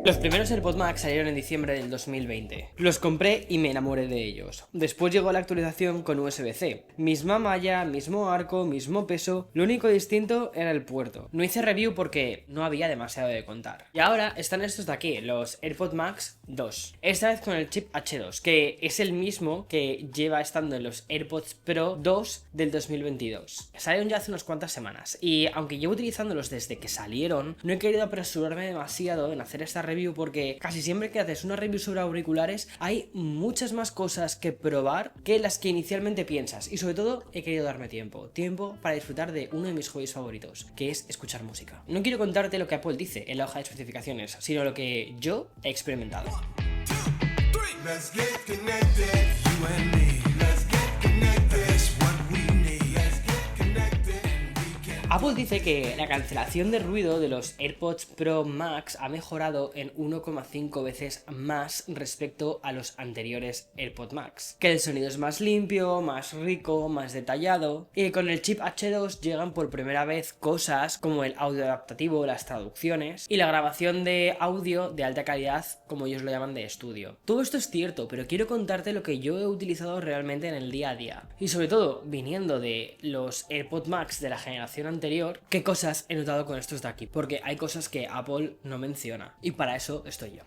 Los primeros AirPods Max salieron en diciembre del 2020. Los compré y me enamoré de ellos. Después llegó la actualización con USB-C. Misma malla, mismo arco, mismo peso. Lo único distinto era el puerto. No hice review porque no había demasiado de contar. Y ahora están estos de aquí, los AirPods Max 2. Esta vez con el chip H2, que es el mismo que lleva estando en los AirPods Pro 2 del 2022. Salieron ya hace unas cuantas semanas. Y aunque llevo utilizándolos desde que salieron, no he querido apresurarme demasiado en hacer esta review porque casi siempre que haces una review sobre auriculares hay muchas más cosas que probar que las que inicialmente piensas, y sobre todo he querido darme tiempo para disfrutar de uno de mis hobbies favoritos, que es escuchar música. No quiero contarte lo que Apple dice en la hoja de especificaciones, sino lo que yo he experimentado. Let's get connected, you and me. Let's get connected. It's what we need. Let's get connected. Apple dice que la cancelación de ruido de los AirPods Pro Max ha mejorado en 1,5 veces más respecto a los anteriores AirPods Max. Que el sonido es más limpio, más rico, más detallado. Y con el chip H2 llegan por primera vez cosas como el audio adaptativo, las traducciones y la grabación de audio de alta calidad, como ellos lo llaman, de estudio. Todo esto es cierto, pero quiero contarte lo que yo he utilizado realmente en el día a día. Y sobre todo, viniendo de los AirPods Max de la generación anterior, qué cosas he notado con estos de aquí, porque hay cosas que Apple no menciona, y para eso estoy yo.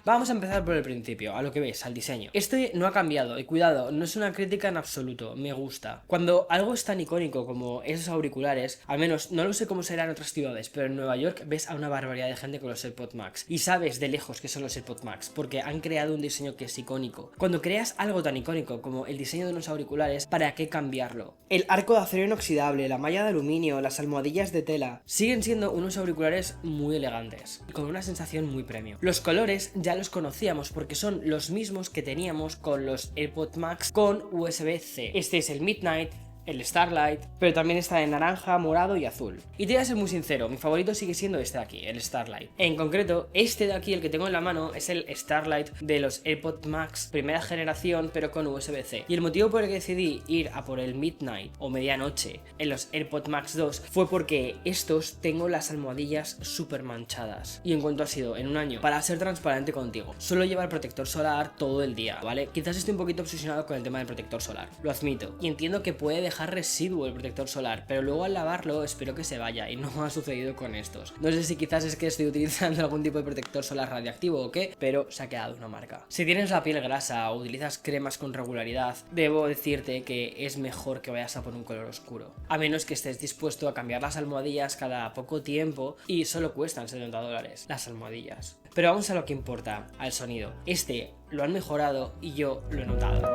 Vamos a empezar por el principio, a lo que ves, al diseño. Este no ha cambiado, y cuidado, no es una crítica en absoluto, me gusta. Cuando algo es tan icónico como esos auriculares, al menos no lo sé cómo será en otras ciudades, pero en Nueva York ves a una barbaridad de gente con los AirPods Max. Y sabes de lejos que son los AirPods Max, porque han creado un diseño que es icónico. Cuando creas algo tan icónico como el diseño de unos auriculares, ¿para qué cambiarlo? El arco de acero inoxidable, la malla de aluminio, las almohadillas de tela, siguen siendo unos auriculares muy elegantes, con una sensación muy premium. Los colores ya los conocíamos porque son los mismos que teníamos con los AirPods Max con USB-C. Este es el Midnight, el Starlight, pero también está en naranja, morado y azul. Y te voy a ser muy sincero, mi favorito sigue siendo este de aquí, el Starlight. En concreto, este de aquí, el que tengo en la mano, es el Starlight de los AirPods Max primera generación, pero con USB-C. Y el motivo por el que decidí ir a por el Midnight o medianoche en los AirPods Max 2 fue porque estos tengo las almohadillas súper manchadas. Y en cuanto ha sido en un año, para ser transparente contigo, suelo llevar protector solar todo el día, ¿vale? Quizás estoy un poquito obsesionado con el tema del protector solar, lo admito. Y entiendo que puede dejar residuo el protector solar, pero luego al lavarlo espero que se vaya, y no ha sucedido con estos. No sé si quizás es que estoy utilizando algún tipo de protector solar radiactivo o qué, pero se ha quedado una marca. Si tienes la piel grasa o utilizas cremas con regularidad, debo decirte que es mejor que vayas a por un color oscuro, a menos que estés dispuesto a cambiar las almohadillas cada poco tiempo, y solo cuestan $70 las almohadillas. Pero vamos a lo que importa, al sonido. Este lo han mejorado y yo lo he notado.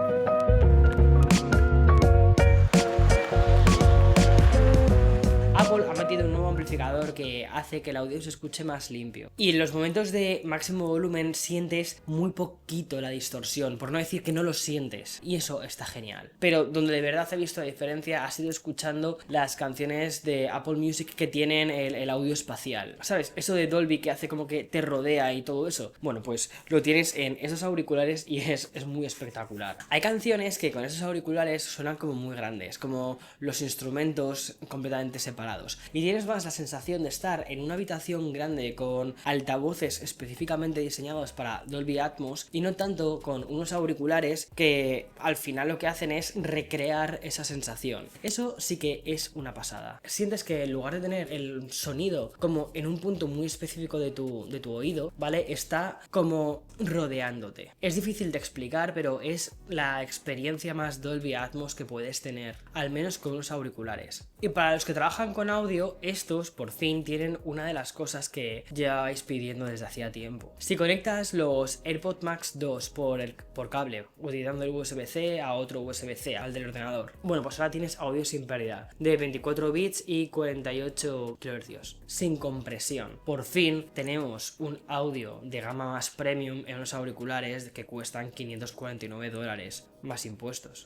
Apple ha metido un nuevo amplificador que hace que el audio se escuche más limpio. Y en los momentos de máximo volumen sientes muy poquito la distorsión, por no decir que no lo sientes. Y eso está genial. Pero donde de verdad he visto la diferencia ha sido escuchando las canciones de Apple Music que tienen el audio espacial. ¿Sabes? Eso de Dolby que hace como que te rodea y todo eso. Bueno, pues lo tienes en esos auriculares y es muy espectacular. Hay canciones que con esos auriculares suenan como muy grandes, como los instrumentos completamente separados. Y tienes más la sensación de estar en una habitación grande con altavoces específicamente diseñados para Dolby Atmos, y no tanto con unos auriculares que al final lo que hacen es recrear esa sensación. Eso sí que es una pasada. Sientes que en lugar de tener el sonido como en un punto muy específico de tu oído, ¿vale? Está como rodeándote. Es difícil de explicar, pero es la experiencia más Dolby Atmos que puedes tener, al menos con unos auriculares. Y para los que trabajan con audio, estos por fin tienen una de las cosas que lleváis pidiendo desde hacía tiempo. Si conectas los AirPods Max 2 por cable, utilizando el USB-C a otro USB-C, al del ordenador, bueno, pues ahora tienes audio sin pérdida, de 24 bits y 48 kHz, sin compresión. Por fin tenemos un audio de gama más premium en unos auriculares que cuestan $549, más impuestos.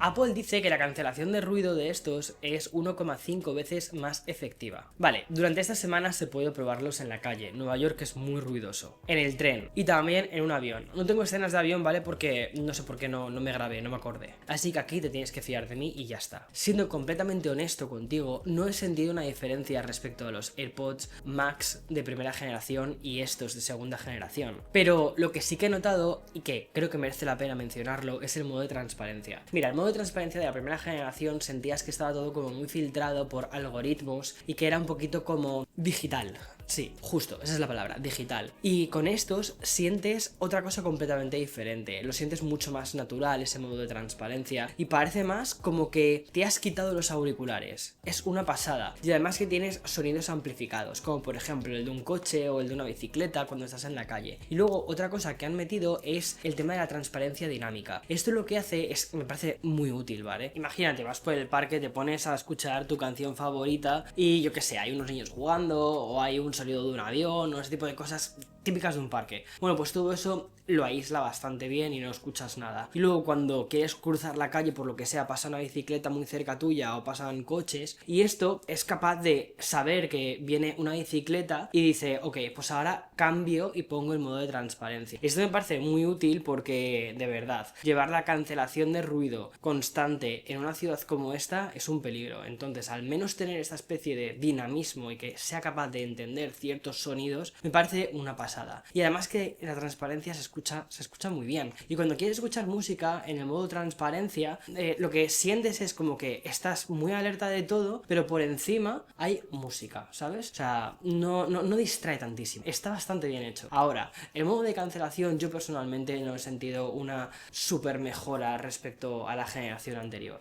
Apple dice que la cancelación de ruido de estos es 1,5 veces más efectiva. Vale, durante esta semana se puede probarlos en la calle. Nueva York es muy ruidoso. En el tren y también en un avión. No tengo escenas de avión, ¿vale? Porque no sé por qué no me grabé, no me acordé. Así que aquí te tienes que fiar de mí y ya está. Siendo completamente honesto contigo, no he sentido una diferencia respecto a los AirPods Max de primera generación y estos de segunda generación. Pero lo que sí que he notado, y que creo que merece la pena mencionarlo, es el modo de transparencia. Mira, el modo de transparencia de la primera generación sentías que estaba todo como muy filtrado por algoritmos y que era un poquito como digital. Sí, justo, esa es la palabra, digital. Y con estos sientes otra cosa completamente diferente. Lo sientes mucho más natural, ese modo de transparencia. Y parece más como que te has quitado los auriculares. Es una pasada. Y además que tienes sonidos amplificados, como por ejemplo el de un coche o el de una bicicleta cuando estás en la calle. Y luego otra cosa que han metido es el tema de la transparencia dinámica. Esto lo que hace es, me parece muy útil, ¿vale? Imagínate, vas por el parque, te pones a escuchar tu canción favorita y yo qué sé, hay unos niños jugando o hay un sonido de un avión o ese tipo de cosas típicas de un parque. Bueno, pues todo eso lo aísla bastante bien y no escuchas nada. Y luego cuando quieres cruzar la calle por lo que sea, pasa una bicicleta muy cerca tuya o pasan coches y esto es capaz de saber que viene una bicicleta y dice, ok, pues ahora cambio y pongo el modo de transparencia. Esto me parece muy útil porque, de verdad, llevar la cancelación de ruido constante en una ciudad como esta es un peligro. Entonces, al menos tener esta especie de dinamismo y que sea capaz de entender ciertos sonidos, me parece una pasada. Y además que la transparencia se escucha muy bien. Y cuando quieres escuchar música en el modo transparencia, lo que sientes es como que estás muy alerta de todo, pero por encima hay música, ¿sabes? O sea, no distrae tantísimo. Está bastante bien hecho. Ahora, el modo de cancelación yo personalmente no he sentido una super mejora respecto a la generación anterior.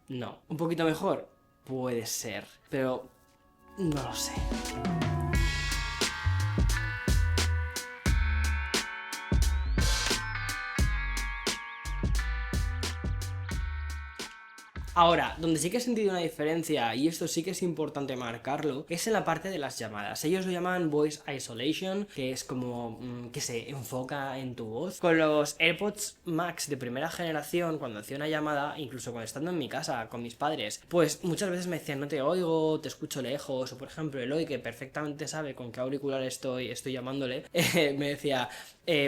No. ¿Un poquito mejor? Puede ser. Pero no lo sé. Ahora, donde sí que he sentido una diferencia, y esto sí que es importante marcarlo, es en la parte de las llamadas. Ellos lo llaman Voice Isolation, que es como que se enfoca en tu voz. Con los AirPods Max de primera generación, cuando hacía una llamada, incluso cuando estando en mi casa con mis padres, pues muchas veces me decían, no te oigo, te escucho lejos, o por ejemplo Eloy, que perfectamente sabe con qué auricular estoy llamándole, me decía,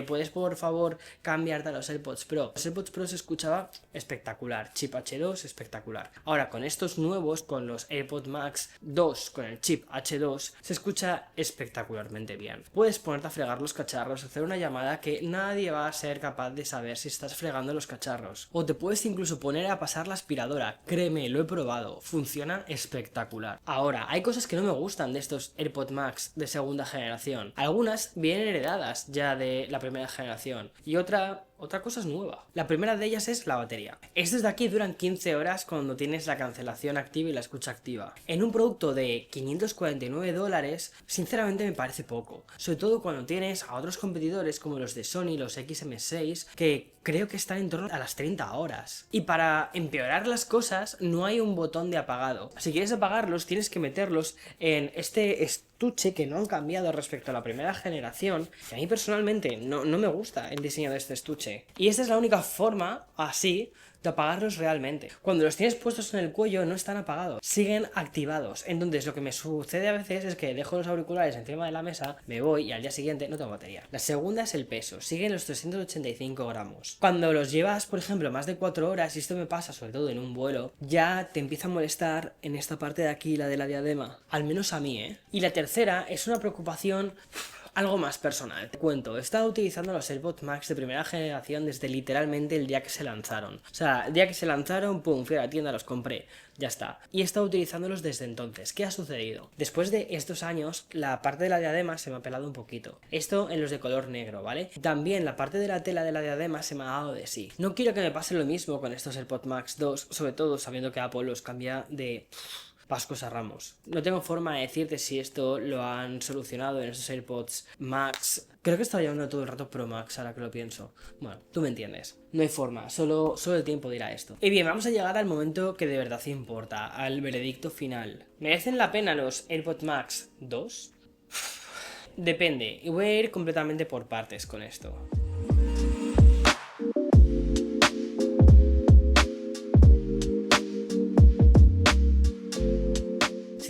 ¿puedes por favor cambiarte a los AirPods Pro? Los AirPods Pro se escuchaba espectacular, chip H2 espectacular. Ahora con estos nuevos, con los AirPods Max 2 con el chip H2, se escucha espectacularmente bien. Puedes ponerte a fregar los cacharros, hacer una llamada que nadie va a ser capaz de saber si estás fregando los cacharros. O te puedes incluso poner a pasar la aspiradora, créeme, lo he probado, funciona espectacular. Ahora, hay cosas que no me gustan de estos AirPods Max de segunda generación. Algunas vienen heredadas ya de la primera generación y otra cosa es nueva. La primera de ellas es la batería. Estos de aquí duran 15 horas cuando tienes la cancelación activa y la escucha activa. En un producto de $549, sinceramente me parece poco. Sobre todo cuando tienes a otros competidores como los de Sony, los XM6, que creo que están en torno a las 30 horas. Y para empeorar las cosas, no hay un botón de apagado. Si quieres apagarlos, tienes que meterlos en este estuche que no han cambiado respecto a la primera generación. Y a mí personalmente no me gusta el diseño de este estuche. Y esta es la única forma, así, de apagarlos realmente. Cuando los tienes puestos en el cuello no están apagados, siguen activados. Entonces lo que me sucede a veces es que dejo los auriculares encima de la mesa, me voy y al día siguiente no tengo batería. La segunda es el peso, siguen los 385 gramos. Cuando los llevas, por ejemplo, más de 4 horas, y esto me pasa sobre todo en un vuelo, ya te empieza a molestar en esta parte de aquí, la de la diadema. Al menos a mí, ¿eh? Y la tercera es una preocupación algo más personal. Te cuento, he estado utilizando los AirPods Max de primera generación desde literalmente el día que se lanzaron. O sea, el día que se lanzaron, pum, fui a la tienda, los compré. Ya está. Y he estado utilizándolos desde entonces. ¿Qué ha sucedido? Después de estos años, la parte de la diadema se me ha pelado un poquito. Esto en los de color negro, ¿vale? También la parte de la tela de la diadema se me ha dado de sí. No quiero que me pase lo mismo con estos AirPods Max 2, sobre todo sabiendo que Apple los cambia de Pascos a Ramos. No tengo forma de decirte si esto lo han solucionado en esos AirPods Max. Creo que estaba llamando todo el rato Pro Max, ahora que lo pienso. Bueno, tú me entiendes. No hay forma, solo el tiempo dirá esto. Y bien, vamos a llegar al momento que de verdad importa, al veredicto final. ¿Merecen la pena los AirPods Max 2? Depende, y voy a ir completamente por partes con esto.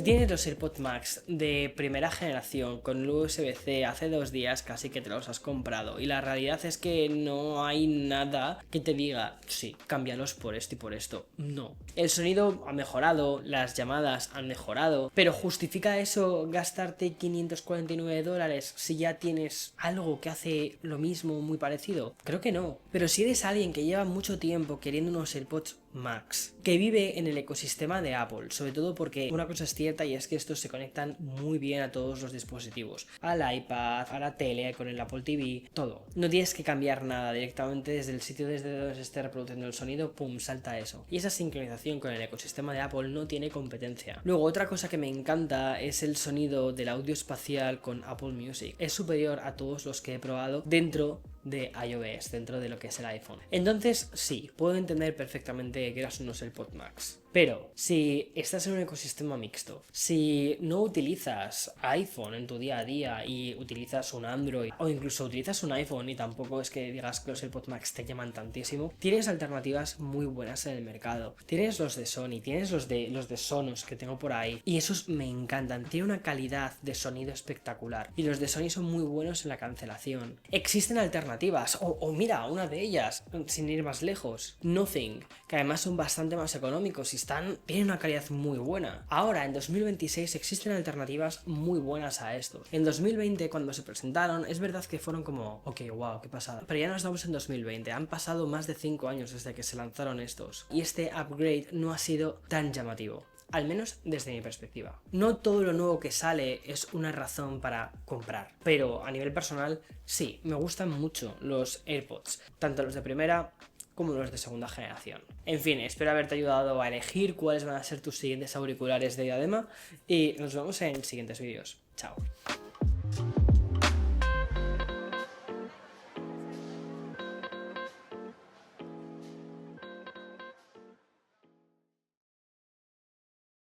tienes los AirPods Max de primera generación con el USB-C hace 2 días casi que te los has comprado y la realidad es que no hay nada que te diga, sí, cámbialos por esto y por esto. No. El sonido ha mejorado, las llamadas han mejorado, pero ¿justifica eso gastarte $549 si ya tienes algo que hace lo mismo, muy parecido? Creo que no. Pero si eres alguien que lleva mucho tiempo queriendo unos AirPods Max, que vive en el ecosistema de Apple, sobre todo porque una cosa es cierta y es que estos se conectan muy bien a todos los dispositivos, al iPad, a la tele, con el Apple TV, todo. No tienes que cambiar nada, directamente desde el sitio desde donde se esté reproduciendo el sonido, pum, salta eso. Y esa sincronización con el ecosistema de Apple no tiene competencia. Luego, otra cosa que me encanta es el sonido del audio espacial con Apple Music. Es superior a todos los que he probado dentro de iOS, dentro de lo que es el iPhone. Entonces, sí, puedo entender perfectamente que quieras unos AirPods Max. Pero si estás en un ecosistema mixto, si no utilizas iPhone en tu día a día y utilizas un Android o incluso utilizas un iPhone y tampoco es que digas que los AirPods Max te llaman tantísimo, tienes alternativas muy buenas en el mercado. Tienes los de Sony, tienes los de Sonos que tengo por ahí y esos me encantan. Tiene una calidad de sonido espectacular y los de Sony son muy buenos en la cancelación. Existen alternativas o mira, una de ellas, sin ir más lejos, Nothing, que además son bastante más económicos y tienen una calidad muy buena. Ahora, en 2026 existen alternativas muy buenas a esto. En 2020, cuando se presentaron, es verdad que fueron como, ok, wow, qué pasada. Pero ya no estamos en 2020, han pasado más de 5 años desde que se lanzaron estos. Y este upgrade no ha sido tan llamativo. Al menos desde mi perspectiva. No todo lo nuevo que sale es una razón para comprar. Pero a nivel personal, sí, me gustan mucho los AirPods. Tanto los de primera como los de segunda generación. En fin, espero haberte ayudado a elegir cuáles van a ser tus siguientes auriculares de diadema y nos vemos en siguientes vídeos. Chao.